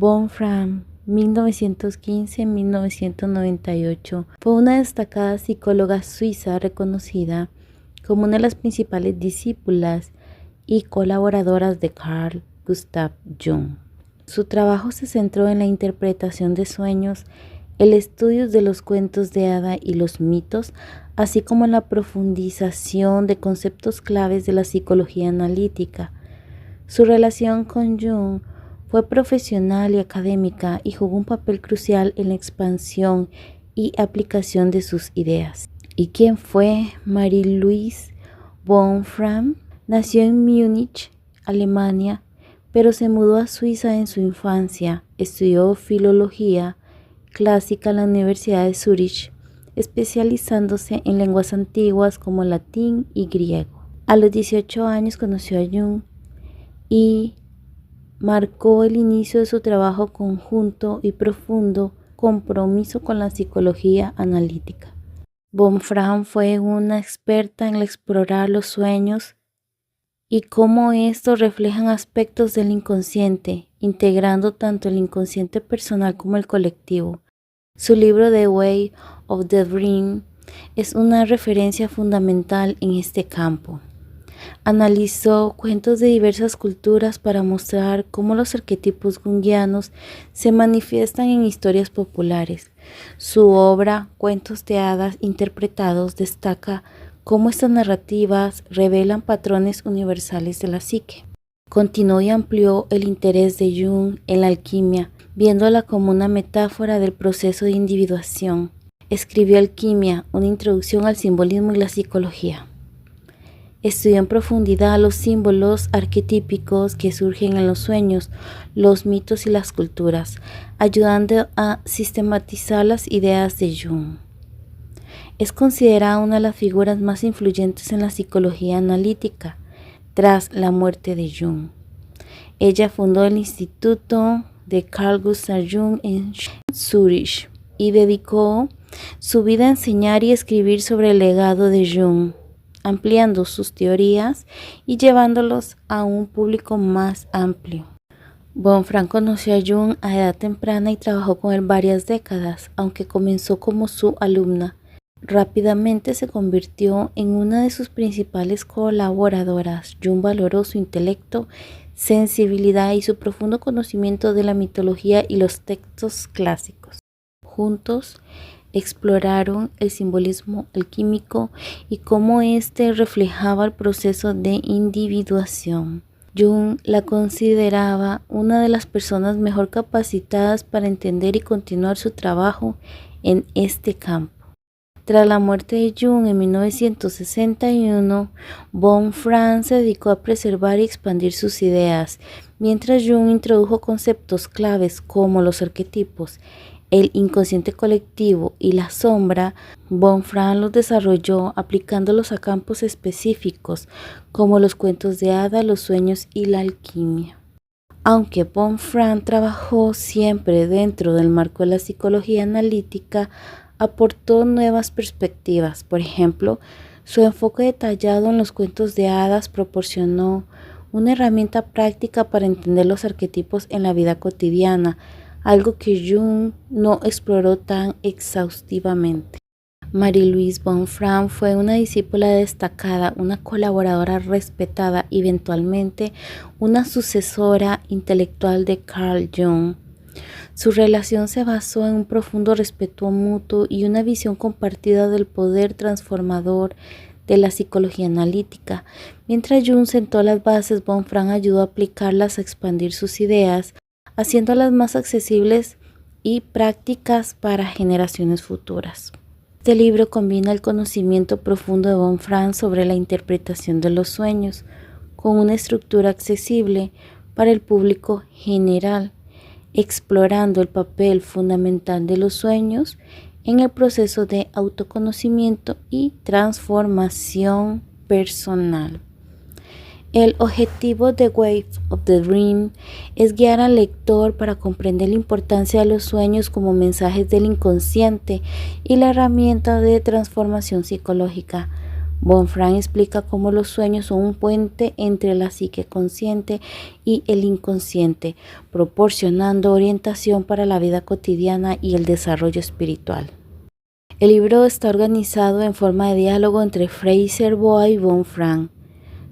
Wolfram, 1915-1998, fue una destacada psicóloga suiza reconocida como una de las principales discípulas y colaboradoras de Carl Gustav Jung. Su trabajo se centró en la interpretación de sueños, el estudio de los cuentos de hada y los mitos, así como la profundización de conceptos claves de la psicología analítica. Su relación con Jung fue profesional y académica y jugó un papel crucial en la expansión y aplicación de sus ideas. ¿Y quién fue Marie-Louise Wolfram? Nació en Múnich, Alemania, pero se mudó a Suiza en su infancia. Estudió filología clásica en la Universidad de Zúrich, especializándose en lenguas antiguas como latín y griego. A los 18 años conoció a Jung y marcó el inicio de su trabajo conjunto y profundo compromiso con la psicología analítica. Wolfram fue una experta en explorar los sueños y cómo estos reflejan aspectos del inconsciente, integrando tanto el inconsciente personal como el colectivo. Su libro The Way of the Dream es una referencia fundamental en este campo. Analizó cuentos de diversas culturas para mostrar cómo los arquetipos junguianos se manifiestan en historias populares. Su obra, Cuentos de hadas interpretados, destaca cómo estas narrativas revelan patrones universales de la psique. Continuó y amplió el interés de Jung en la alquimia, viéndola como una metáfora del proceso de individuación. Escribió Alquimia, una introducción al simbolismo y la psicología. Estudió en profundidad los símbolos arquetípicos que surgen en los sueños, los mitos y las culturas, ayudando a sistematizar las ideas de Jung. Es considerada una de las figuras más influyentes en la psicología analítica tras la muerte de Jung. Ella fundó el Instituto de Carl Gustav Jung en Zúrich y dedicó su vida a enseñar y escribir sobre el legado de Jung, ampliando sus teorías y llevándolos a un público más amplio. Wolfram conoció a Jung a edad temprana y trabajó con él varias décadas, aunque comenzó como su alumna. Rápidamente se convirtió en una de sus principales colaboradoras. Jung valoró su intelecto, sensibilidad y su profundo conocimiento de la mitología y los textos clásicos. Juntos exploraron el simbolismo alquímico y cómo éste reflejaba el proceso de individuación. Jung la consideraba una de las personas mejor capacitadas para entender y continuar su trabajo en este campo. Tras la muerte de Jung en 1961, Wolfram se dedicó a preservar y expandir sus ideas, mientras Jung introdujo conceptos claves como los arquetipos, el inconsciente colectivo y la sombra. Wolfram los desarrolló aplicándolos a campos específicos como los cuentos de hadas, los sueños y la alquimia. Aunque Wolfram trabajó siempre dentro del marco de la psicología analítica, aportó nuevas perspectivas. Por ejemplo, su enfoque detallado en los cuentos de hadas proporcionó una herramienta práctica para entender los arquetipos en la vida cotidiana, algo que Jung no exploró tan exhaustivamente. Marie-Louise Wolfram fue una discípula destacada, una colaboradora respetada y eventualmente una sucesora intelectual de Carl Jung. Su relación se basó en un profundo respeto mutuo y una visión compartida del poder transformador de la psicología analítica. Mientras Jung sentó las bases, Wolfram ayudó a aplicarlas a expandir sus ideas, haciéndolas más accesibles y prácticas para generaciones futuras. Este libro combina el conocimiento profundo de Wolfram sobre la interpretación de los sueños con una estructura accesible para el público general, explorando el papel fundamental de los sueños en el proceso de autoconocimiento y transformación personal. El objetivo de Way of the Dream es guiar al lector para comprender la importancia de los sueños como mensajes del inconsciente y la herramienta de transformación psicológica. Bonfran explica cómo los sueños son un puente entre la psique consciente y el inconsciente, proporcionando orientación para la vida cotidiana y el desarrollo espiritual. El libro está organizado en forma de diálogo entre Fraser Boas y Bonfran,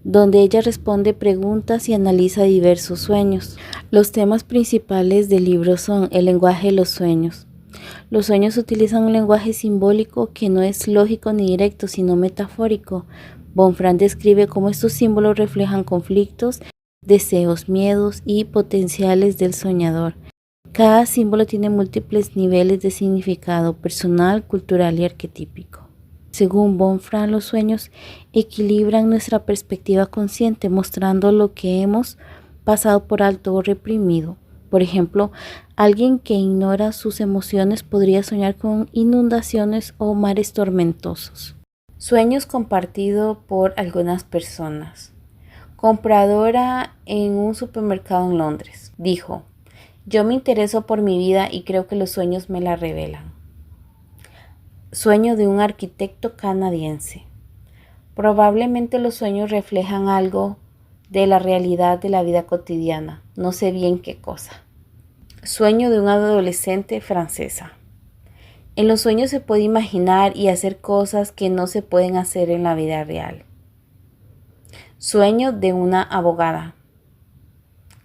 donde ella responde preguntas y analiza diversos sueños. Los temas principales del libro son el lenguaje de los sueños. Los sueños utilizan un lenguaje simbólico que no es lógico ni directo, sino metafórico. Bonfran describe cómo estos símbolos reflejan conflictos, deseos, miedos y potenciales del soñador. Cada símbolo tiene múltiples niveles de significado personal, cultural y arquetípico. Según Bonfran, los sueños equilibran nuestra perspectiva consciente, mostrando lo que hemos pasado por alto o reprimido. Por ejemplo, alguien que ignora sus emociones podría soñar con inundaciones o mares tormentosos. Sueños compartidos por algunas personas. Compradora en un supermercado en Londres dijo: "Yo me intereso por mi vida y creo que los sueños me la revelan". Sueño de un arquitecto canadiense. Probablemente los sueños reflejan algo de la realidad de la vida cotidiana, no sé bien qué cosa. Sueño de una adolescente francesa. En los sueños se puede imaginar y hacer cosas que no se pueden hacer en la vida real. Sueño de una abogada.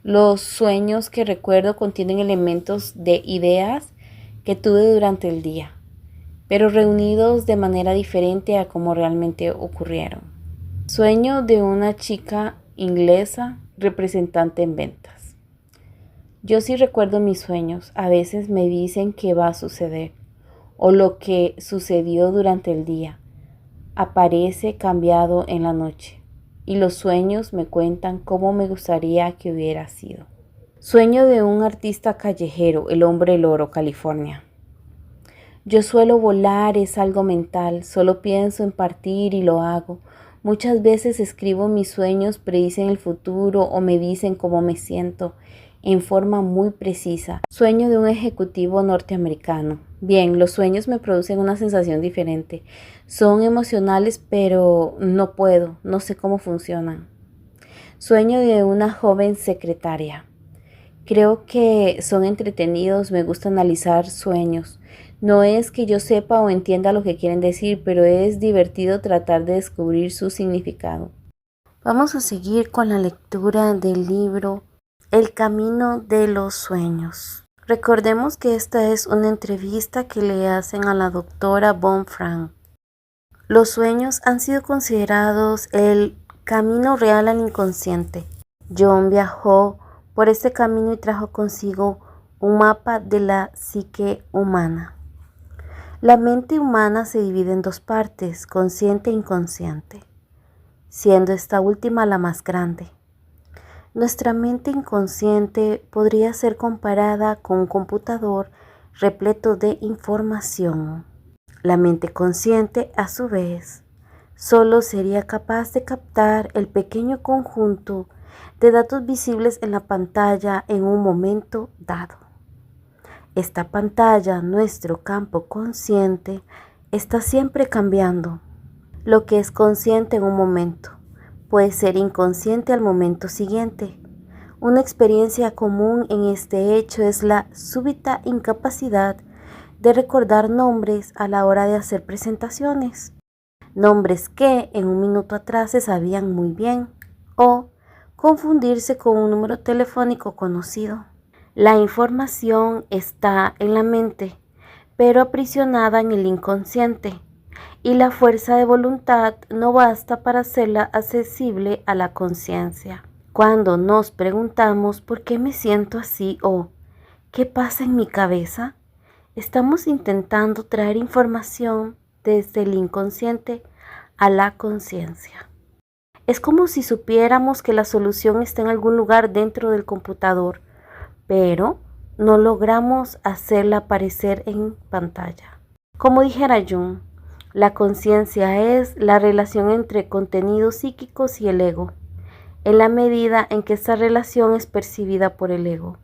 Los sueños que recuerdo contienen elementos de ideas que tuve durante el día, pero reunidos de manera diferente a como realmente ocurrieron. Sueño de una chica inglesa representante en ventas. Yo sí recuerdo mis sueños, a veces me dicen qué va a suceder o lo que sucedió durante el día. Aparece cambiado en la noche y los sueños me cuentan cómo me gustaría que hubiera sido. Sueño de un artista callejero, el hombre loro, California. Yo suelo volar, es algo mental, solo pienso en partir y lo hago. Muchas veces escribo mis sueños, predicen el futuro o me dicen cómo me siento en forma muy precisa. Sueño de un ejecutivo norteamericano. Bien, los sueños me producen una sensación diferente. Son emocionales, pero no sé cómo funcionan. Sueño de una joven secretaria. Creo que son entretenidos, me gusta analizar sueños. No es que yo sepa o entienda lo que quieren decir, pero es divertido tratar de descubrir su significado. Vamos a seguir con la lectura del libro El camino de los sueños. Recordemos que esta es una entrevista que le hacen a la doctora Bonfran. Los sueños han sido considerados el camino real al inconsciente. John viajó por este camino y trajo consigo un mapa de la psique humana. La mente humana se divide en dos partes, consciente e inconsciente, siendo esta última la más grande. Nuestra mente inconsciente podría ser comparada con un computador repleto de información. La mente consciente, a su vez, solo sería capaz de captar el pequeño conjunto de datos visibles en la pantalla en un momento dado. Esta pantalla, nuestro campo consciente, está siempre cambiando. Lo que es consciente en un momento puede ser inconsciente al momento siguiente. Una experiencia común en este hecho es la súbita incapacidad de recordar nombres a la hora de hacer presentaciones. Nombres que en un minuto atrás se sabían muy bien, o confundirse con un número telefónico conocido. La información está en la mente, pero aprisionada en el inconsciente, y la fuerza de voluntad no basta para hacerla accesible a la conciencia. Cuando nos preguntamos ¿por qué me siento así? O ¿qué pasa en mi cabeza? Estamos intentando traer información desde el inconsciente a la conciencia. Es como si supiéramos que la solución está en algún lugar dentro del computador, pero no logramos hacerla aparecer en pantalla. Como dijera Jung, la conciencia es la relación entre contenidos psíquicos y el ego, en la medida en que esta relación es percibida por el ego.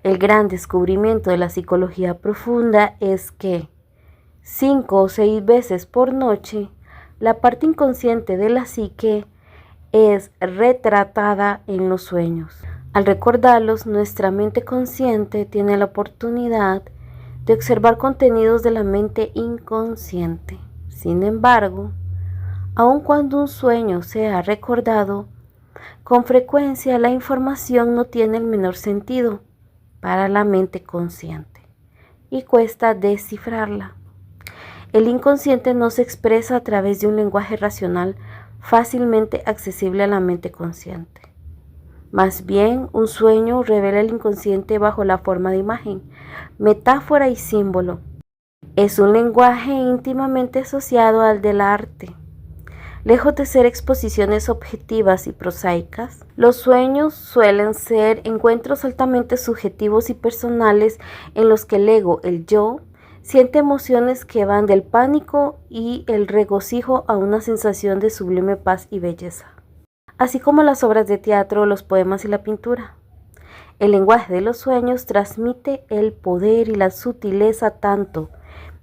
El gran descubrimiento de la psicología profunda es que 5 o 6 veces por noche La parte inconsciente de la psique es retratada en los sueños. Al recordarlos, nuestra mente consciente tiene la oportunidad de observar contenidos de la mente inconsciente. Sin embargo, aun cuando un sueño sea recordado, con frecuencia la información no tiene el menor sentido para la mente consciente y cuesta descifrarla. El inconsciente no se expresa a través de un lenguaje racional fácilmente accesible a la mente consciente. Más bien, un sueño revela el inconsciente bajo la forma de imagen, metáfora y símbolo. Es un lenguaje íntimamente asociado al del arte. Lejos de ser exposiciones objetivas y prosaicas, los sueños suelen ser encuentros altamente subjetivos y personales en los que el ego, el yo, siente emociones que van del pánico y el regocijo a una sensación de sublime paz y belleza, así como las obras de teatro, los poemas y la pintura. El lenguaje de los sueños transmite el poder y la sutileza tanto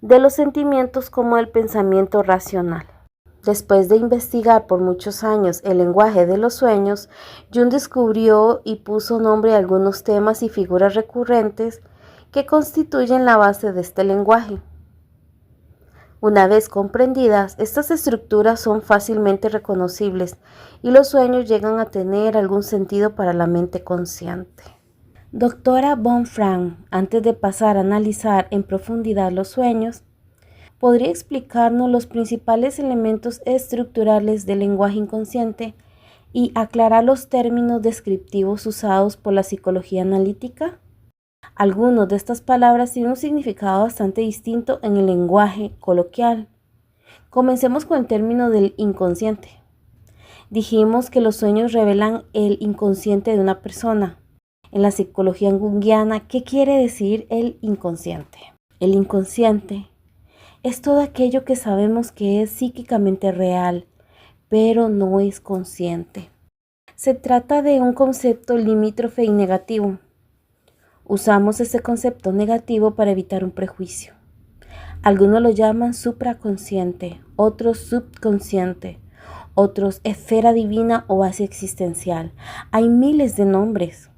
de los sentimientos como del pensamiento racional. Después de investigar por muchos años el lenguaje de los sueños, Jung descubrió y puso nombre a algunos temas y figuras recurrentes que constituyen la base de este lenguaje. Una vez comprendidas, estas estructuras son fácilmente reconocibles y los sueños llegan a tener algún sentido para la mente consciente. Doctora Von Frank, antes de pasar a analizar en profundidad los sueños, ¿podría explicarnos los principales elementos estructurales del lenguaje inconsciente y aclarar los términos descriptivos usados por la psicología analítica? Algunas de estas palabras tienen un significado bastante distinto en el lenguaje coloquial. Comencemos con el término del inconsciente. Dijimos que los sueños revelan el inconsciente de una persona. En la psicología junguiana, ¿qué quiere decir el inconsciente? El inconsciente es todo aquello que sabemos que es psíquicamente real, pero no es consciente. Se trata de un concepto limítrofe y negativo. Usamos este concepto negativo para evitar un prejuicio. Algunos lo llaman supraconsciente, otros subconsciente, otros esfera divina o base existencial. Hay miles de nombres.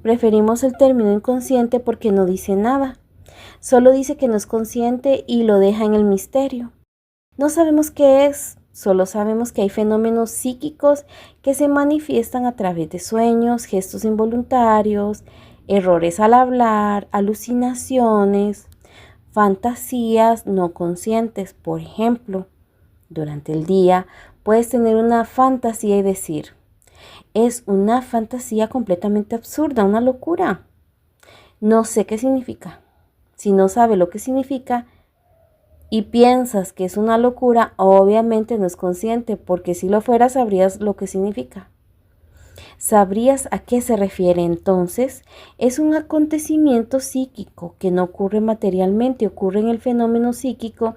Preferimos el término inconsciente porque no dice nada. Solo dice que no es consciente y lo deja en el misterio. No sabemos qué es, solo sabemos que hay fenómenos psíquicos que se manifiestan a través de sueños, gestos involuntarios, errores al hablar, alucinaciones, fantasías no conscientes. Por ejemplo, durante el día puedes tener una fantasía y decir, es una fantasía completamente absurda, una locura. No sé qué significa. Si no sabes lo que significa y piensas que es una locura, obviamente no es consciente, porque si lo fuera sabrías lo que significa. Sabrías a qué se refiere. Entonces, es un acontecimiento psíquico que no ocurre materialmente, ocurre en el fenómeno psíquico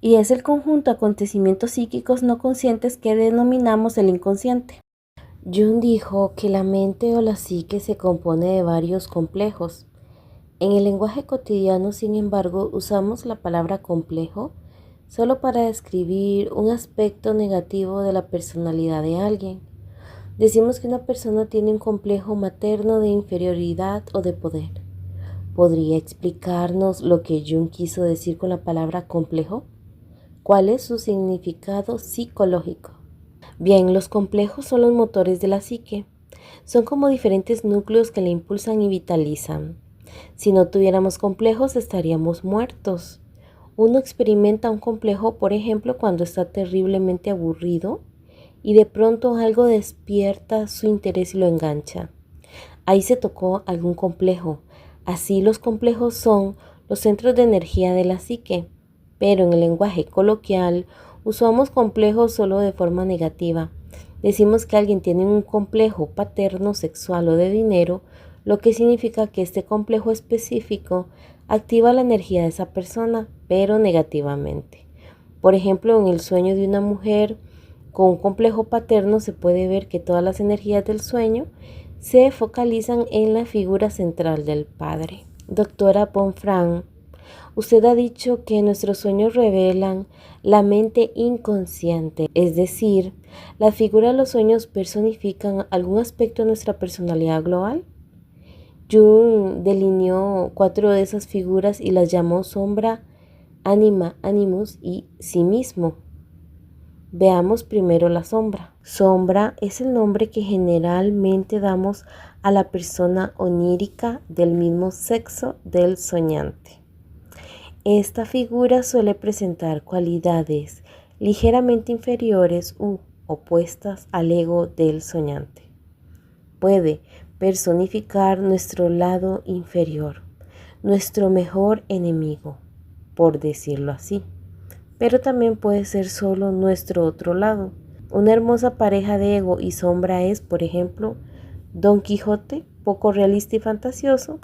y es el conjunto de acontecimientos psíquicos no conscientes que denominamos el inconsciente. Jung dijo que la mente o la psique se compone de varios complejos. En el lenguaje cotidiano, sin embargo, usamos la palabra complejo solo para describir un aspecto negativo de la personalidad de alguien. Decimos que una persona tiene un complejo materno de inferioridad o de poder. ¿Podría explicarnos lo que Jung quiso decir con la palabra complejo? ¿Cuál es su significado psicológico? Bien, los complejos son los motores de la psique. Son como diferentes núcleos que la impulsan y vitalizan. Si no tuviéramos complejos, estaríamos muertos. Uno experimenta un complejo, por ejemplo, cuando está terriblemente aburrido y de pronto algo despierta su interés y lo engancha. Ahí se tocó algún complejo. Así los complejos son los centros de energía de la psique, pero en el lenguaje coloquial usamos complejos solo de forma negativa. Decimos que alguien tiene un complejo paterno, sexual o de dinero, lo que significa que este complejo específico activa la energía de esa persona, pero negativamente. Por ejemplo, en el sueño de una mujer con un complejo paterno se puede ver que todas las energías del sueño se focalizan en la figura central del padre. Doctora Von Frank Usted ha dicho que nuestros sueños revelan la mente inconsciente, es decir, ¿las figuras de los sueños personifican algún aspecto de nuestra personalidad global? Jung delineó 4 de esas figuras y las llamó sombra, ánima, animus y sí mismo. Veamos primero la sombra. Sombra es el nombre que generalmente damos a la persona onírica del mismo sexo del soñante. Esta figura suele presentar cualidades ligeramente inferiores u opuestas al ego del soñante. Puede personificar nuestro lado inferior, nuestro mejor enemigo, por decirlo así. Pero también puede ser solo nuestro otro lado. Una hermosa pareja de ego y sombra es, por ejemplo, Don Quijote, poco realista y fantasioso,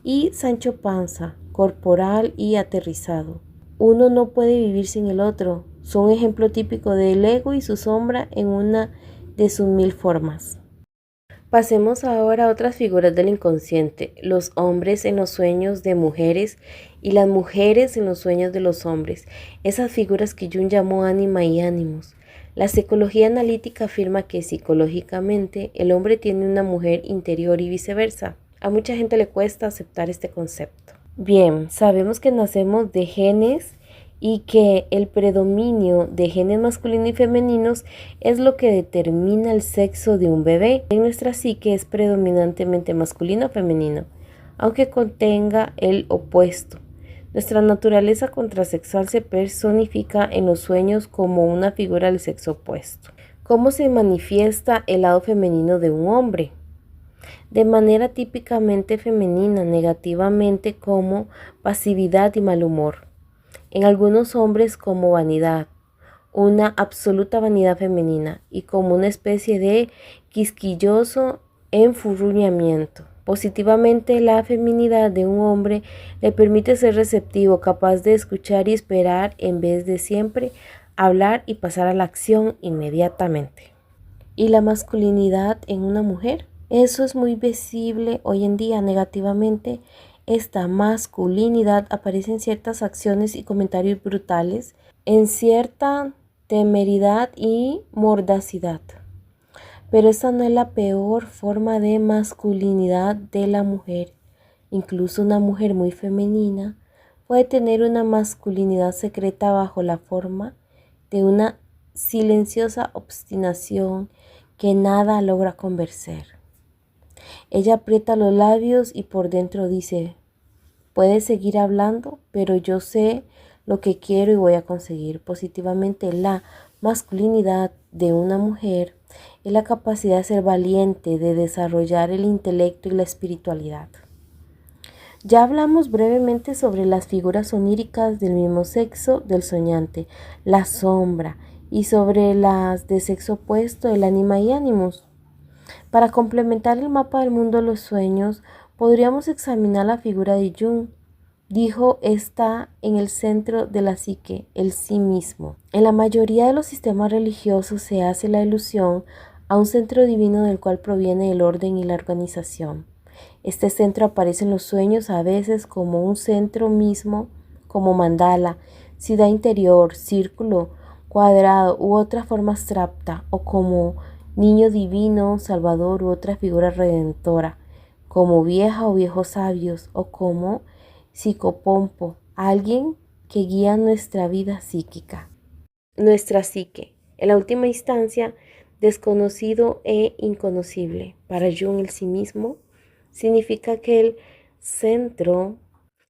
y Sancho Panza, corporal y aterrizado. Uno no puede vivir sin el otro. Son ejemplo típico del ego y su sombra en una de sus 1000 formas. Pasemos ahora a otras figuras del inconsciente, los hombres en los sueños de mujeres y las mujeres en los sueños de los hombres, esas figuras que Jung llamó ánima y ánimos. La psicología analítica afirma que psicológicamente el hombre tiene una mujer interior y viceversa. A mucha gente le cuesta aceptar este concepto. Bien, sabemos que nacemos de genes y que el predominio de genes masculinos y femeninos es lo que determina el sexo de un bebé. En nuestra psique es predominantemente masculino o femenino, aunque contenga el opuesto. Nuestra naturaleza contrasexual se personifica en los sueños como una figura del sexo opuesto. ¿Cómo se manifiesta el lado femenino de un hombre? De manera típicamente femenina, negativamente como pasividad y mal humor. En algunos hombres como vanidad, una absoluta vanidad femenina y como una especie de quisquilloso enfurruñamiento. Positivamente, la feminidad de un hombre le permite ser receptivo, capaz de escuchar y esperar en vez de siempre hablar y pasar a la acción inmediatamente. ¿Y la masculinidad en una mujer? Eso es muy visible hoy en día negativamente. Esta masculinidad aparece en ciertas acciones y comentarios brutales, en cierta temeridad y mordacidad. Pero esta no es la peor forma de masculinidad de la mujer. Incluso una mujer muy femenina puede tener una masculinidad secreta bajo la forma de una silenciosa obstinación que nada logra convencer. Ella aprieta los labios y por dentro dice: puedes seguir hablando, pero yo sé lo que quiero y voy a conseguir. Positivamente, la masculinidad de una mujer es la capacidad de ser valiente, de desarrollar el intelecto y la espiritualidad. Ya hablamos brevemente sobre las figuras oníricas del mismo sexo del soñante, la sombra, y sobre las de sexo opuesto, el ánima y ánimos. Para complementar el mapa del mundo de los sueños, podríamos examinar la figura de Jung. Dijo, está en el centro de la psique, el sí mismo. En la mayoría de los sistemas religiosos se hace la alusión a un centro divino del cual proviene el orden y la organización. Este centro aparece en los sueños a veces como un centro mismo, como mandala, ciudad interior, círculo, cuadrado u otra forma abstracta, o como niño divino, salvador u otra figura redentora, como vieja o viejos sabios, o como psicopompo, alguien que guía nuestra vida psíquica. Nuestra psique, en la última instancia, desconocido e inconocible. Para Jung el sí mismo significa que el centro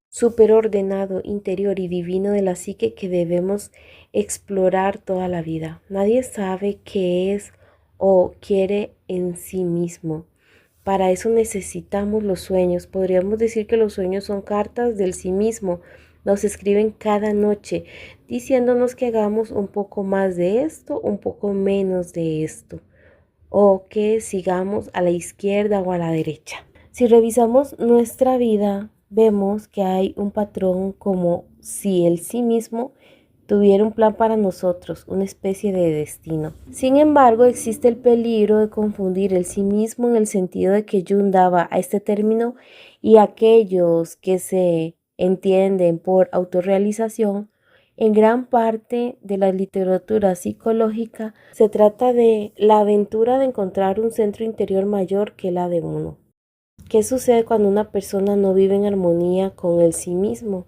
superordenado, interior y divino de la psique que debemos explorar toda la vida. Nadie sabe qué es o quiere en sí mismo. Para eso necesitamos los sueños. Podríamos decir que los sueños son cartas del sí mismo. Nos escriben cada noche diciéndonos que hagamos un poco más de esto, un poco menos de esto, o que sigamos a la izquierda o a la derecha. Si revisamos nuestra vida, vemos que hay un patrón como si el sí mismo tuviera un plan para nosotros, una especie de destino. Sin embargo, existe el peligro de confundir el sí mismo en el sentido de que Jung daba a este término y aquellos que se entienden por autorrealización, en gran parte de la literatura psicológica se trata de la aventura de encontrar un centro interior mayor que la de uno. ¿Qué sucede cuando una persona no vive en armonía con el sí mismo?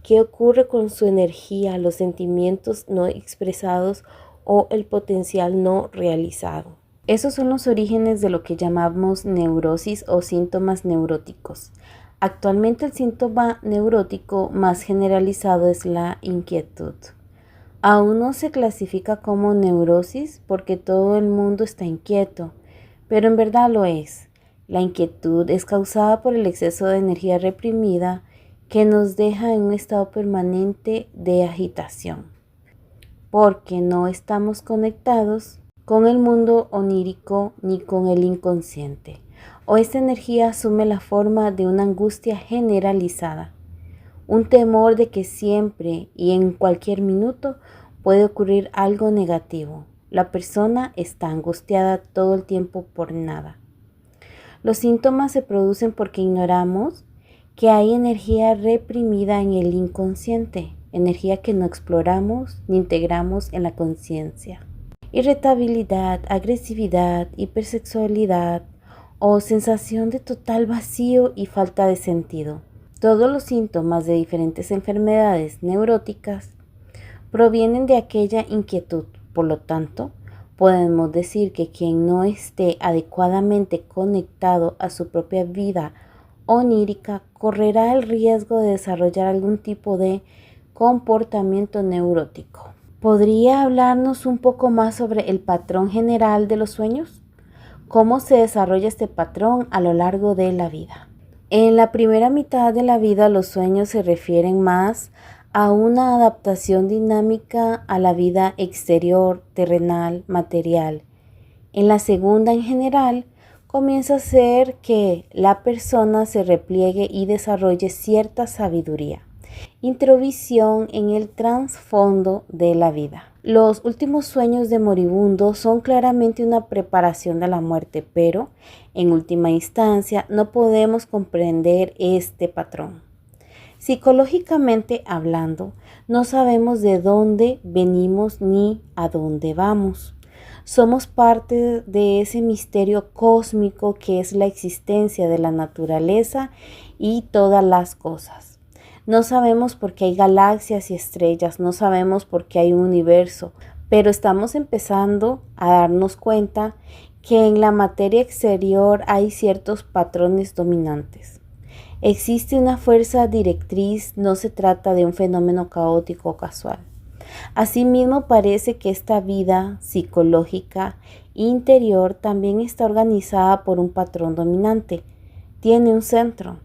¿Qué ocurre con su energía, los sentimientos no expresados o el potencial no realizado? Esos son los orígenes de lo que llamamos neurosis o síntomas neuróticos. Actualmente el síntoma neurótico más generalizado es la inquietud. Aún no se clasifica como neurosis porque todo el mundo está inquieto, pero en verdad lo es. La inquietud es causada por el exceso de energía reprimida que nos deja en un estado permanente de agitación, porque no estamos conectados con el mundo onírico ni con el inconsciente, o esta energía asume la forma de una angustia generalizada, un temor de que siempre y en cualquier minuto puede ocurrir algo negativo. La persona está angustiada todo el tiempo por nada. Los síntomas se producen porque ignoramos que hay energía reprimida en el inconsciente, energía que no exploramos ni integramos en la conciencia. Irritabilidad, agresividad, hipersexualidad o sensación de total vacío y falta de sentido. Todos los síntomas de diferentes enfermedades neuróticas provienen de aquella inquietud. Por lo tanto, podemos decir que quien no esté adecuadamente conectado a su propia vida onírica correrá el riesgo de desarrollar algún tipo de comportamiento neurótico. ¿Podría hablarnos un poco más sobre el patrón general de los sueños? ¿Cómo se desarrolla este patrón a lo largo de la vida? En la primera mitad de la vida los sueños se refieren más a una adaptación dinámica a la vida exterior, terrenal, material. En la segunda, en general, comienza a ser que la persona se repliegue y desarrolle cierta sabiduría, introvisión en el trasfondo de la vida. Los últimos sueños de moribundo son claramente una preparación de la muerte, pero en última instancia no podemos comprender este patrón. Psicológicamente hablando, no sabemos de dónde venimos ni a dónde vamos. Somos parte de ese misterio cósmico que es la existencia de la naturaleza y todas las cosas. No sabemos por qué hay galaxias y estrellas, no sabemos por qué hay un universo, pero estamos empezando a darnos cuenta que en la materia exterior hay ciertos patrones dominantes. Existe una fuerza directriz, no se trata de un fenómeno caótico o casual. Asimismo, parece que esta vida psicológica interior también está organizada por un patrón dominante. Tiene un centro.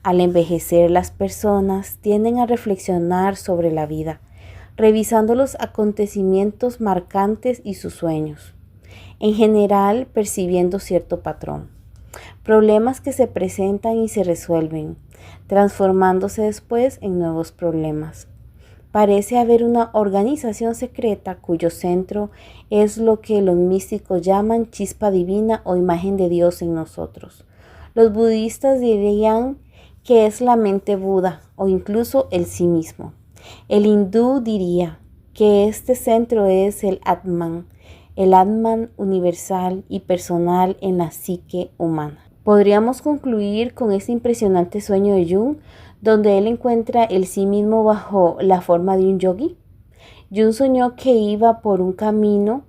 Al envejecer, las personas tienden a reflexionar sobre la vida, revisando los acontecimientos marcantes y sus sueños, en general percibiendo cierto patrón. Problemas que se presentan y se resuelven, transformándose después en nuevos problemas. Parece haber una organización secreta cuyo centro es lo que los místicos llaman chispa divina o imagen de Dios en nosotros. Los budistas dirían que es la mente Buda o incluso el sí mismo. El hindú diría que este centro es el Atman universal y personal en la psique humana. Podríamos concluir con este impresionante sueño de Jung, donde él encuentra el sí mismo bajo la forma de un yogi. Jung soñó que iba por un camino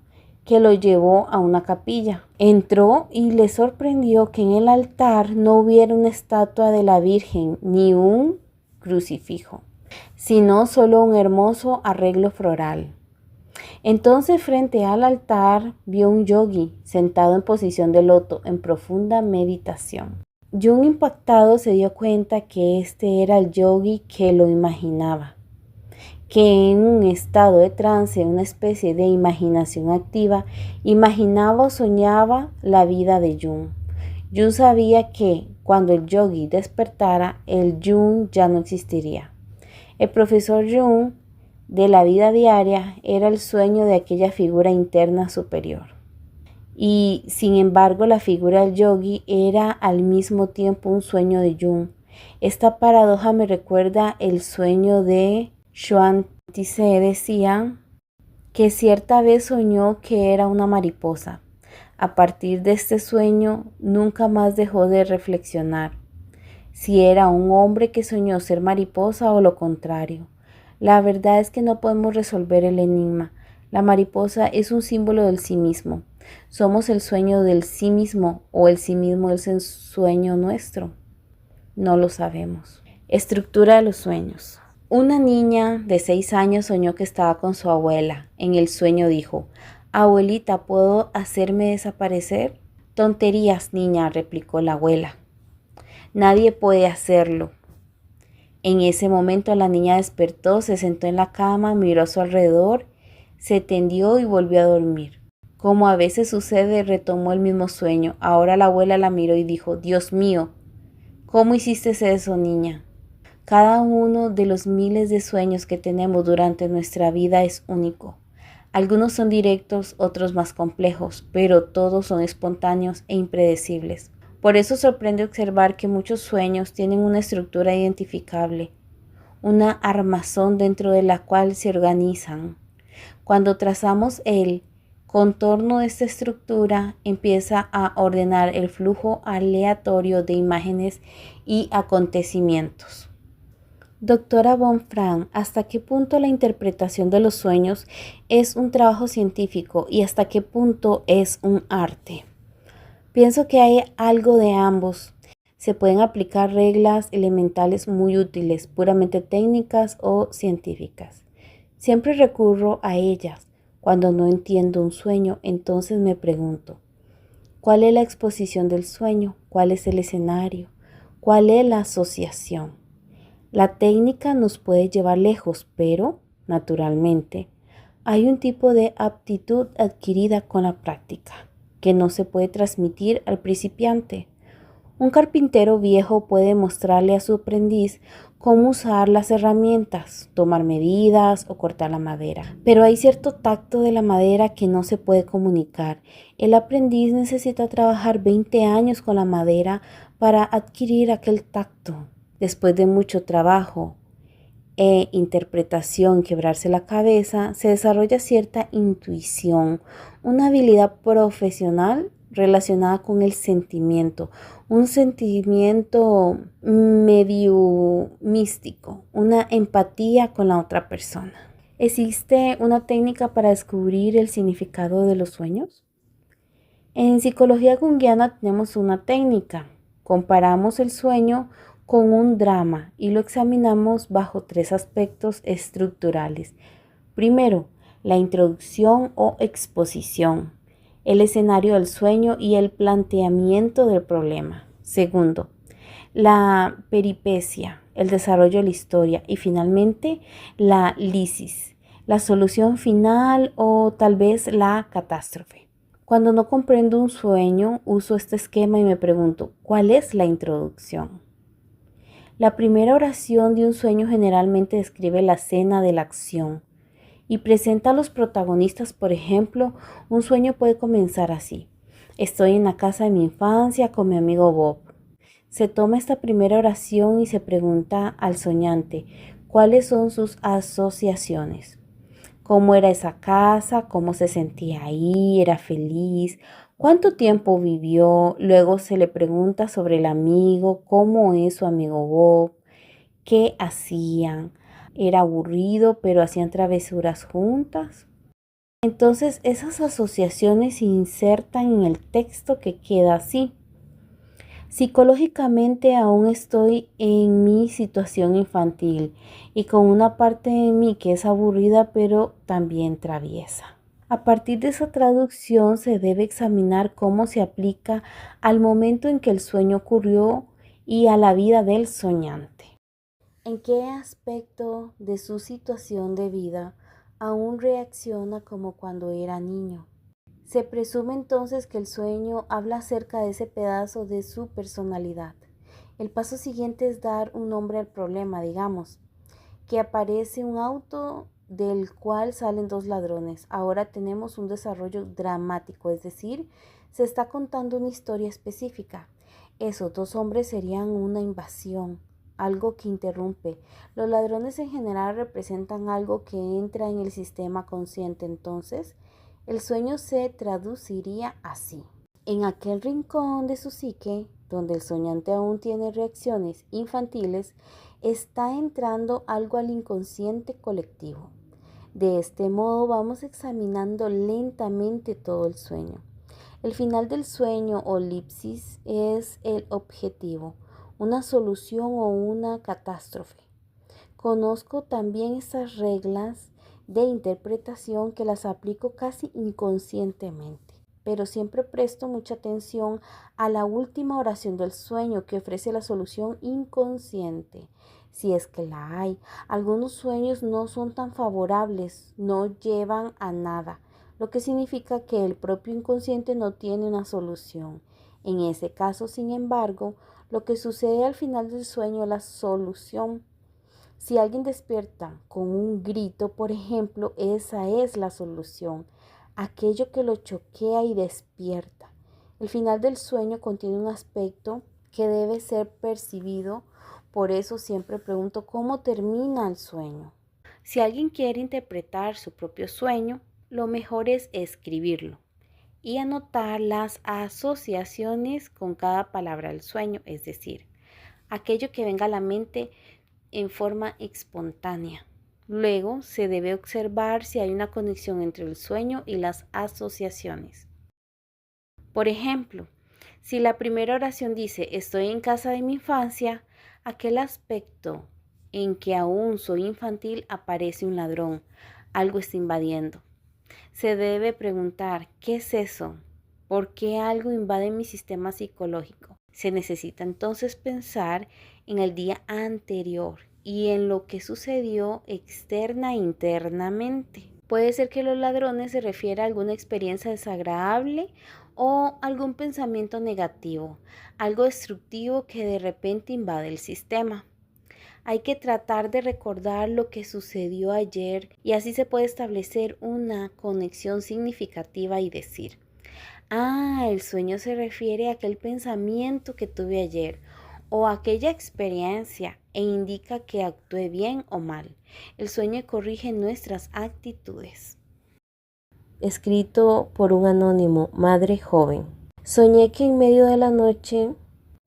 que lo llevó a una capilla. Entró y le sorprendió que en el altar no hubiera una estatua de la Virgen ni un crucifijo, sino solo un hermoso arreglo floral. Entonces, frente al altar, vio un yogi sentado en posición de loto en profunda meditación. Jung, impactado, se dio cuenta que este era el yogi que lo imaginaba, que en un estado de trance, una especie de imaginación activa, imaginaba o soñaba la vida de Jung. Jung sabía que cuando el yogi despertara, el Jung ya no existiría. El profesor Jung de la vida diaria era el sueño de aquella figura interna superior. Y sin embargo, la figura del yogi era al mismo tiempo un sueño de Jung. Esta paradoja me recuerda el sueño de Xuan Tse. Decía que cierta vez soñó que era una mariposa. A partir de este sueño, nunca más dejó de reflexionar si era un hombre que soñó ser mariposa o lo contrario. La verdad es que no podemos resolver el enigma. La mariposa es un símbolo del sí mismo. ¿Somos el sueño del sí mismo o el sí mismo es el sueño nuestro? No lo sabemos. Estructura de los sueños. Una niña de 6 años soñó que estaba con su abuela. En el sueño dijo: «Abuelita, ¿puedo hacerme desaparecer?» «Tonterías, niña», replicó la abuela. «Nadie puede hacerlo». En ese momento la niña despertó, se sentó en la cama, miró a su alrededor, se tendió y volvió a dormir. Como a veces sucede, retomó el mismo sueño. Ahora la abuela la miró y dijo: «Dios mío, ¿cómo hiciste eso, niña?» Cada uno de los miles de sueños que tenemos durante nuestra vida es único. Algunos son directos, otros más complejos, pero todos son espontáneos e impredecibles. Por eso sorprende observar que muchos sueños tienen una estructura identificable, una armazón dentro de la cual se organizan. Cuando trazamos el contorno de esta estructura, empieza a ordenar el flujo aleatorio de imágenes y acontecimientos. Doctora Von Frank, ¿hasta qué punto la interpretación de los sueños es un trabajo científico y hasta qué punto es un arte? Pienso que hay algo de ambos. Se pueden aplicar reglas elementales muy útiles, puramente técnicas o científicas. Siempre recurro a ellas. Cuando no entiendo un sueño, entonces me pregunto: ¿cuál es la exposición del sueño? ¿Cuál es el escenario? ¿Cuál es la asociación? La técnica nos puede llevar lejos, pero, naturalmente, hay un tipo de aptitud adquirida con la práctica que no se puede transmitir al principiante. Un carpintero viejo puede mostrarle a su aprendiz cómo usar las herramientas, tomar medidas o cortar la madera. Pero hay cierto tacto de la madera que no se puede comunicar. El aprendiz necesita trabajar 20 años con la madera para adquirir aquel tacto. Después de mucho trabajo e interpretación, quebrarse la cabeza, se desarrolla cierta intuición, una habilidad profesional relacionada con el sentimiento, un sentimiento medio místico, una empatía con la otra persona. ¿Existe una técnica para descubrir el significado de los sueños? En psicología junguiana tenemos una técnica. Comparamos el sueño con un drama y lo examinamos bajo 3 aspectos estructurales. Primero, la introducción o exposición, el escenario del sueño y el planteamiento del problema. Segundo, la peripecia, el desarrollo de la historia. Y finalmente, la lisis, la solución final o tal vez la catástrofe. Cuando no comprendo un sueño, uso este esquema y me pregunto: ¿cuál es la introducción? La primera oración de un sueño generalmente describe la escena de la acción y presenta a los protagonistas. Por ejemplo, un sueño puede comenzar así: estoy en la casa de mi infancia con mi amigo Bob. Se toma esta primera oración y se pregunta al soñante cuáles son sus asociaciones. ¿Cómo era esa casa? ¿Cómo se sentía ahí? ¿Era feliz? ¿Cuánto tiempo vivió? Luego se le pregunta sobre el amigo, cómo es su amigo Bob, qué hacían. ¿Era aburrido pero hacían travesuras juntas? Entonces esas asociaciones se insertan en el texto que queda así. Psicológicamente aún estoy en mi situación infantil y con una parte de mí que es aburrida pero también traviesa. A partir de esa traducción se debe examinar cómo se aplica al momento en que el sueño ocurrió y a la vida del soñante. ¿En qué aspecto de su situación de vida aún reacciona como cuando era niño? Se presume entonces que el sueño habla acerca de ese pedazo de su personalidad. El paso siguiente es dar un nombre al problema. Digamos que aparece un auto del cual salen 2 ladrones. Ahora tenemos un desarrollo dramático, es decir, se está contando una historia específica. Esos 2 hombres serían una invasión. algo que interrumpe. Los ladrones en general representan algo que entra en el sistema consciente. Entonces, el sueño se traduciría así. En aquel rincón de su psique, donde el soñante aún tiene reacciones infantiles, está entrando algo al inconsciente colectivo. De este modo vamos examinando lentamente todo el sueño. El final del sueño o elipsis es el objetivo, una solución o una catástrofe. Conozco también estas reglas de interpretación que las aplico casi inconscientemente, pero siempre presto mucha atención a la última oración del sueño que ofrece la solución inconsciente, si es que la hay. Algunos sueños no son tan favorables, no llevan a nada, lo que significa que el propio inconsciente no tiene una solución. En ese caso, sin embargo, lo que sucede al final del sueño es la solución. Si alguien despierta con un grito, por ejemplo, esa es la solución, aquello que lo choquea y despierta. El final del sueño contiene un aspecto que debe ser percibido, por eso siempre pregunto cómo termina el sueño. Si alguien quiere interpretar su propio sueño, lo mejor es escribirlo y anotar las asociaciones con cada palabra del sueño, es decir, aquello que venga a la mente en forma espontánea. Luego se debe observar si hay una conexión entre el sueño y las asociaciones. Por ejemplo, si la primera oración dice estoy en casa de mi infancia, aquel aspecto en que aún soy infantil aparece un ladrón, algo está invadiendo. Se debe preguntar, ¿qué es eso? ¿Por qué algo invade mi sistema psicológico? Se necesita entonces pensar en el día anterior y en lo que sucedió externa e internamente. Puede ser que los ladrones se refiera a alguna experiencia desagradable o algún pensamiento negativo, algo destructivo que de repente invade el sistema. Hay que tratar de recordar lo que sucedió ayer y así se puede establecer una conexión significativa y decir, el sueño se refiere a aquel pensamiento que tuve ayer o aquella experiencia e indica que actué bien o mal. El sueño corrige nuestras actitudes. Escrito por un anónimo, madre joven. Soñé que en medio de la noche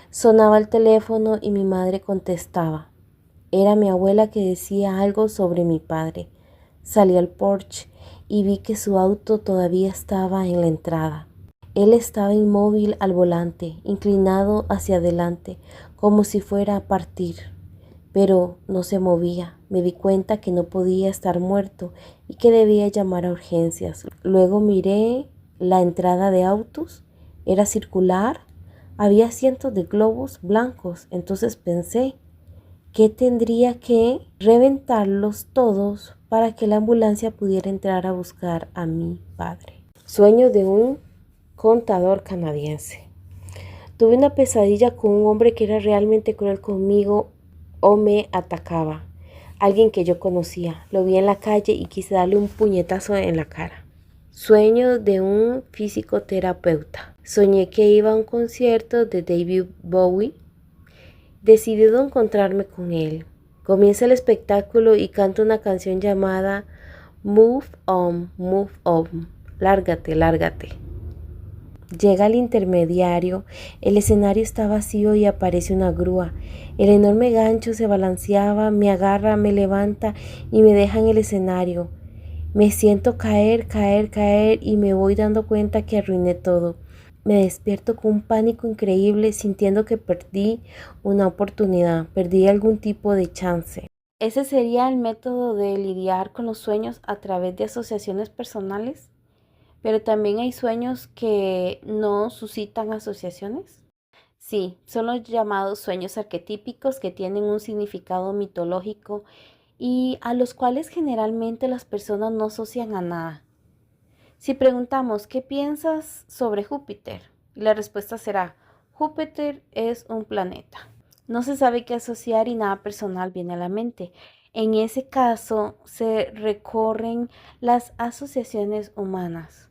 sonaba el teléfono y mi madre contestaba. Era mi abuela que decía algo sobre mi padre. Salí al porche y vi que su auto todavía estaba en la entrada. Él estaba inmóvil al volante, inclinado hacia adelante, como si fuera a partir, pero no se movía. Me di cuenta que no podía estar muerto y que debía llamar a urgencias. Luego miré la entrada de autos, era circular, había cientos de globos blancos, entonces pensé que tendría que reventarlos todos para que la ambulancia pudiera entrar a buscar a mi padre. Sueño de un contador canadiense. Tuve una pesadilla con un hombre que era realmente cruel conmigo o me atacaba. Alguien que yo conocía. Lo vi en la calle y quise darle un puñetazo en la cara. Sueño de un fisioterapeuta. Soñé que iba a un concierto de David Bowie. Decidido encontrarme con él. Comienza el espectáculo y canta una canción llamada Move On, Move On. Lárgate, lárgate. Llega el intermediario, el escenario está vacío y aparece una grúa. El enorme gancho se balanceaba, me agarra, me levanta y me deja en el escenario. Me siento caer, caer, caer y me voy dando cuenta que arruiné todo. Me despierto con un pánico increíble, sintiendo que perdí una oportunidad, perdí algún tipo de chance. ¿Ese sería el método de lidiar con los sueños a través de asociaciones personales? Pero también hay sueños que no suscitan asociaciones. Sí, son los llamados sueños arquetípicos que tienen un significado mitológico y a los cuales generalmente las personas no asocian a nada. Si preguntamos, ¿qué piensas sobre Júpiter? Y la respuesta será, Júpiter es un planeta. No se sabe qué asociar y nada personal viene a la mente. En ese caso, se recorren las asociaciones humanas.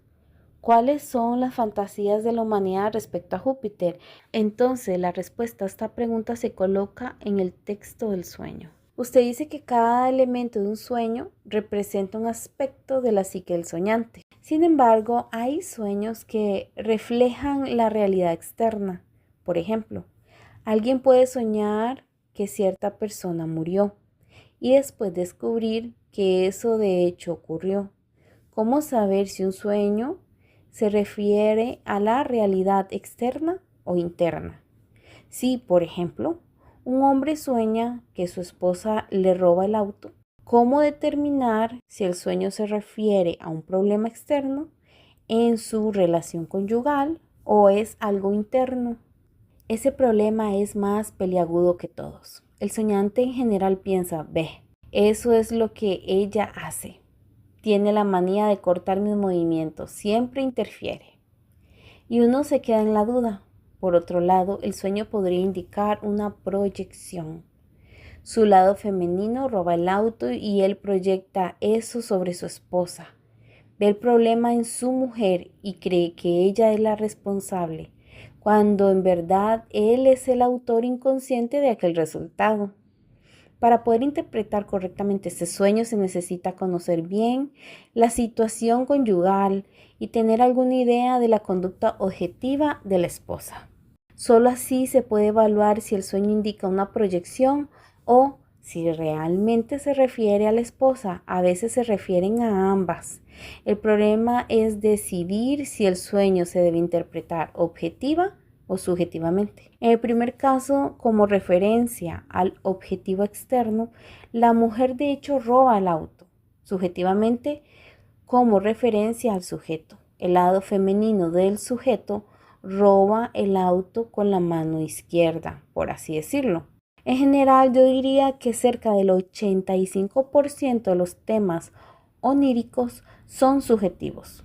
¿Cuáles son las fantasías de la humanidad respecto a Júpiter? Entonces, la respuesta a esta pregunta se coloca en el texto del sueño. Usted dice que cada elemento de un sueño representa un aspecto de la psique del soñante. Sin embargo, hay sueños que reflejan la realidad externa. Por ejemplo, alguien puede soñar que cierta persona murió y después descubrir que eso de hecho ocurrió. ¿Cómo saber si un sueño se refiere a la realidad externa o interna? Si, por ejemplo, un hombre sueña que su esposa le roba el auto, ¿cómo determinar si el sueño se refiere a un problema externo en su relación conyugal o es algo interno? Ese problema es más peliagudo que todos. El soñante en general piensa, ve, eso es lo que ella hace. Tiene la manía de cortar mis movimientos, siempre interfiere. Y uno se queda en la duda. Por otro lado, el sueño podría indicar una proyección. Su lado femenino roba el auto y él proyecta eso sobre su esposa. Ve el problema en su mujer y cree que ella es la responsable, cuando en verdad él es el autor inconsciente de aquel resultado. Para poder interpretar correctamente este sueño se necesita conocer bien la situación conyugal y tener alguna idea de la conducta objetiva de la esposa. Solo así se puede evaluar si el sueño indica una proyección o si realmente se refiere a la esposa. A veces se refieren a ambas. El problema es decidir si el sueño se debe interpretar objetiva o subjetivamente. En el primer caso, como referencia al objetivo externo, la mujer de hecho roba el auto. Subjetivamente, como referencia al sujeto. El lado femenino del sujeto roba el auto con la mano izquierda, por así decirlo. En general, yo diría que cerca del 85% de los temas oníricos son subjetivos.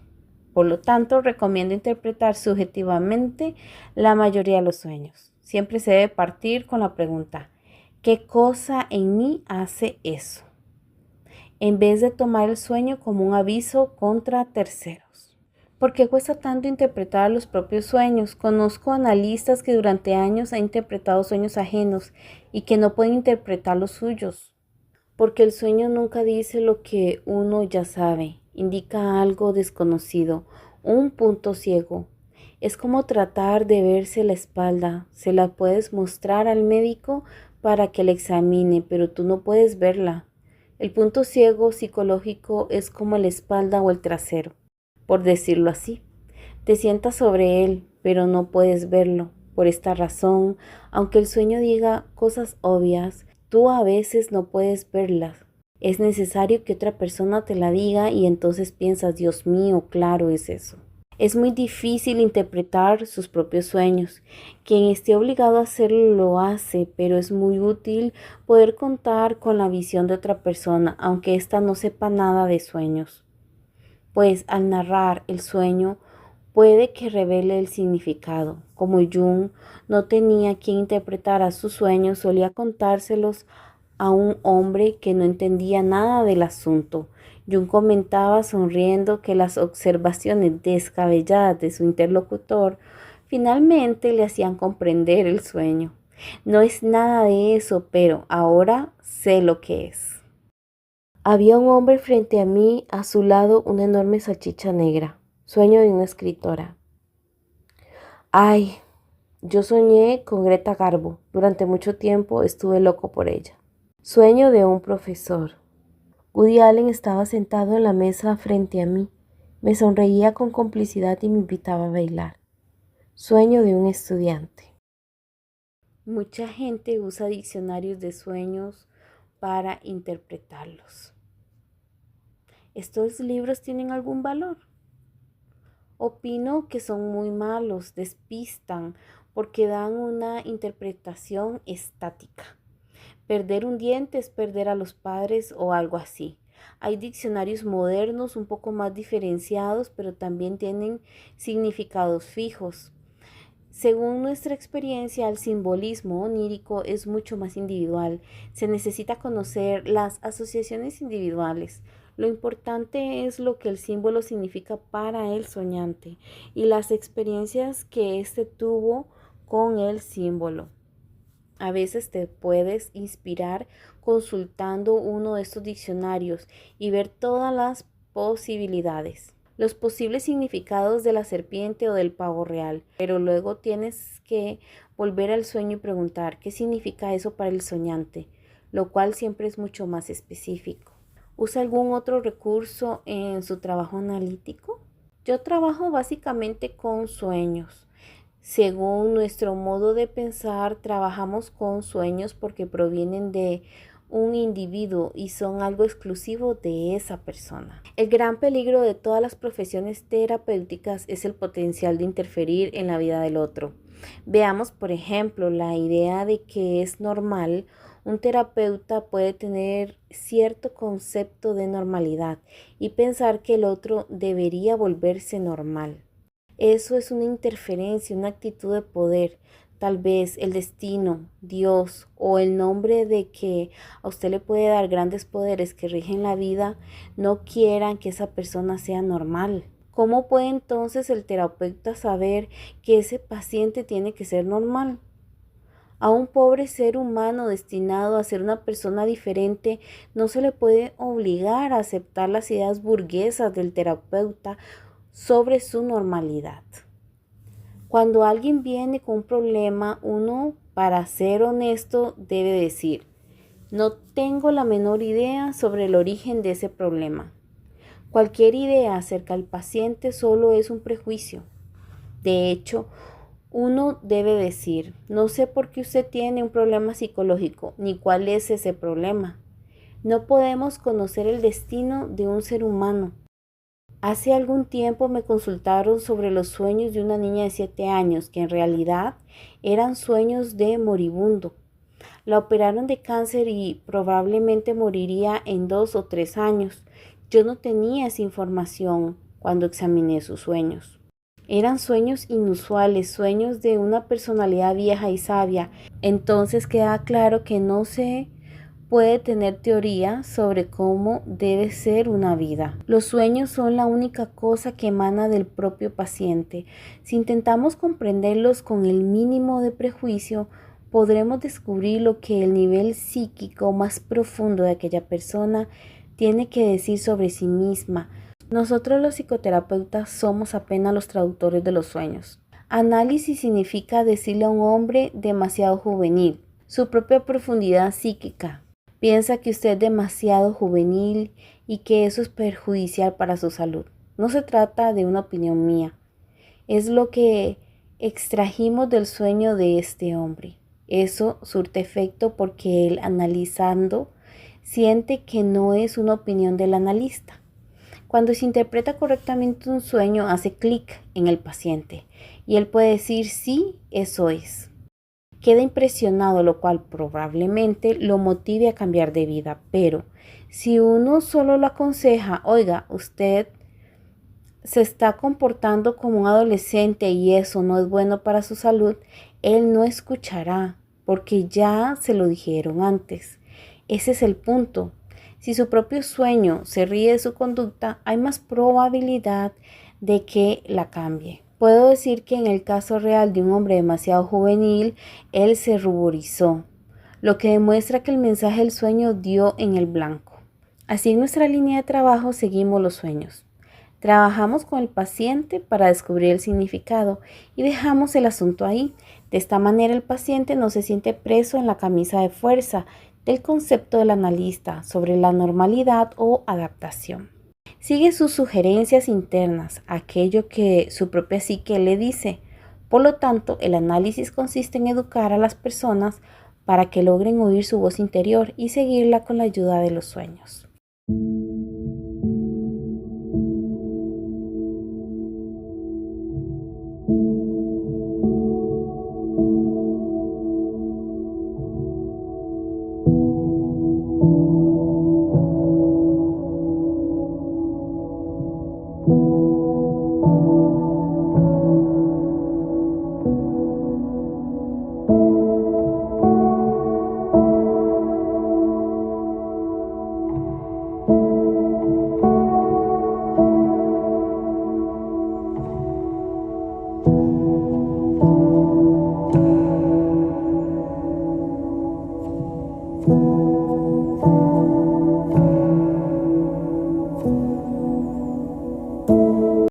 Por lo tanto, recomiendo interpretar subjetivamente la mayoría de los sueños. Siempre se debe partir con la pregunta, ¿qué cosa en mí hace eso? En vez de tomar el sueño como un aviso contra terceros. ¿Por qué cuesta tanto interpretar los propios sueños? Conozco analistas que durante años han interpretado sueños ajenos y que no pueden interpretar los suyos. Porque el sueño nunca dice lo que uno ya sabe, indica algo desconocido, un punto ciego. Es como tratar de verse la espalda. Se la puedes mostrar al médico para que la examine, pero tú no puedes verla. El punto ciego psicológico es como la espalda o el trasero, por decirlo así. Te sientas sobre él, pero no puedes verlo. Por esta razón, aunque el sueño diga cosas obvias, tú a veces no puedes verlas. Es necesario que otra persona te la diga y entonces piensas, Dios mío, claro es eso. Es muy difícil interpretar sus propios sueños. Quien esté obligado a hacerlo lo hace, pero es muy útil poder contar con la visión de otra persona, aunque ésta no sepa nada de sueños. Pues al narrar el sueño, puede que revele el significado. Como Jung no tenía quien interpretara sus sueños, solía contárselos a un hombre que no entendía nada del asunto. Jung comentaba sonriendo que las observaciones descabelladas de su interlocutor finalmente le hacían comprender el sueño. No es nada de eso, pero ahora sé lo que es. Había un hombre frente a mí, a su lado una enorme salchicha negra. Sueño de una escritora. Ay, yo soñé con Greta Garbo. Durante mucho tiempo estuve loco por ella. Sueño de un profesor. Woody Allen estaba sentado en la mesa frente a mí. Me sonreía con complicidad y me invitaba a bailar. Sueño de un estudiante. Mucha gente usa diccionarios de sueños para interpretarlos. ¿Estos libros tienen algún valor? Opino que son muy malos, despistan, porque dan una interpretación estática. Perder un diente es perder a los padres o algo así. Hay diccionarios modernos un poco más diferenciados, pero también tienen significados fijos. Según nuestra experiencia, el simbolismo onírico es mucho más individual. Se necesita conocer las asociaciones individuales. Lo importante es lo que el símbolo significa para el soñante y las experiencias que éste tuvo con el símbolo. A veces te puedes inspirar consultando uno de estos diccionarios y ver todas las posibilidades, los posibles significados de la serpiente o del pavo real, pero luego tienes que volver al sueño y preguntar qué significa eso para el soñante, lo cual siempre es mucho más específico. ¿Usa algún otro recurso en su trabajo analítico? Yo trabajo básicamente con sueños. Según nuestro modo de pensar, trabajamos con sueños porque provienen de un individuo y son algo exclusivo de esa persona. El gran peligro de todas las profesiones terapéuticas es el potencial de interferir en la vida del otro. Veamos, por ejemplo, la idea de que es normal. Un terapeuta puede tener cierto concepto de normalidad y pensar que el otro debería volverse normal. Eso es una interferencia, una actitud de poder. Tal vez el destino, Dios o el nombre de que a usted le puede dar grandes poderes que rigen la vida, no quieran que esa persona sea normal. ¿Cómo puede entonces el terapeuta saber que ese paciente tiene que ser normal? A un pobre ser humano destinado a ser una persona diferente, no se le puede obligar a aceptar las ideas burguesas del terapeuta sobre su normalidad. Cuando alguien viene con un problema, uno, para ser honesto, debe decir: no tengo la menor idea sobre el origen de ese problema. Cualquier idea acerca del paciente solo es un prejuicio. De hecho, uno debe decir: no sé por qué usted tiene un problema psicológico, ni cuál es ese problema. No podemos conocer el destino de un ser humano. Hace algún tiempo me consultaron sobre los sueños de una niña de 7 años, que en realidad eran sueños de moribundo. La operaron de cáncer y probablemente moriría en 2 o 3 años. Yo no tenía esa información cuando examiné sus sueños. Eran sueños inusuales, sueños de una personalidad vieja y sabia. Entonces queda claro que no se puede tener teoría sobre cómo debe ser una vida. Los sueños son la única cosa que emana del propio paciente. Si intentamos comprenderlos con el mínimo de prejuicio, podremos descubrir lo que el nivel psíquico más profundo de aquella persona tiene que decir sobre sí misma. Nosotros los psicoterapeutas somos apenas los traductores de los sueños. Análisis significa decirle a un hombre demasiado juvenil su propia profundidad psíquica. Piensa que usted es demasiado juvenil y que eso es perjudicial para su salud. No se trata de una opinión mía. Es lo que extrajimos del sueño de este hombre. Eso surte efecto porque él, analizando, siente que no es una opinión del analista. Cuando se interpreta correctamente un sueño, hace clic en el paciente y él puede decir: sí, eso es. Queda impresionado, lo cual probablemente lo motive a cambiar de vida. Pero si uno solo lo aconseja: oiga, usted se está comportando como un adolescente y eso no es bueno para su salud, él no escuchará porque ya se lo dijeron antes. Ese es el punto. Si su propio sueño se ríe de su conducta, hay más probabilidad de que la cambie. Puedo decir que en el caso real de un hombre demasiado juvenil, él se ruborizó, lo que demuestra que el mensaje del sueño dio en el blanco. Así, en nuestra línea de trabajo seguimos los sueños. Trabajamos con el paciente para descubrir el significado y dejamos el asunto ahí. De esta manera el paciente no se siente preso en la camisa de fuerza del concepto del analista sobre la normalidad o adaptación. Sigue sus sugerencias internas, aquello que su propia psique le dice. Por lo tanto, el análisis consiste en educar a las personas para que logren oír su voz interior y seguirla con la ayuda de los sueños.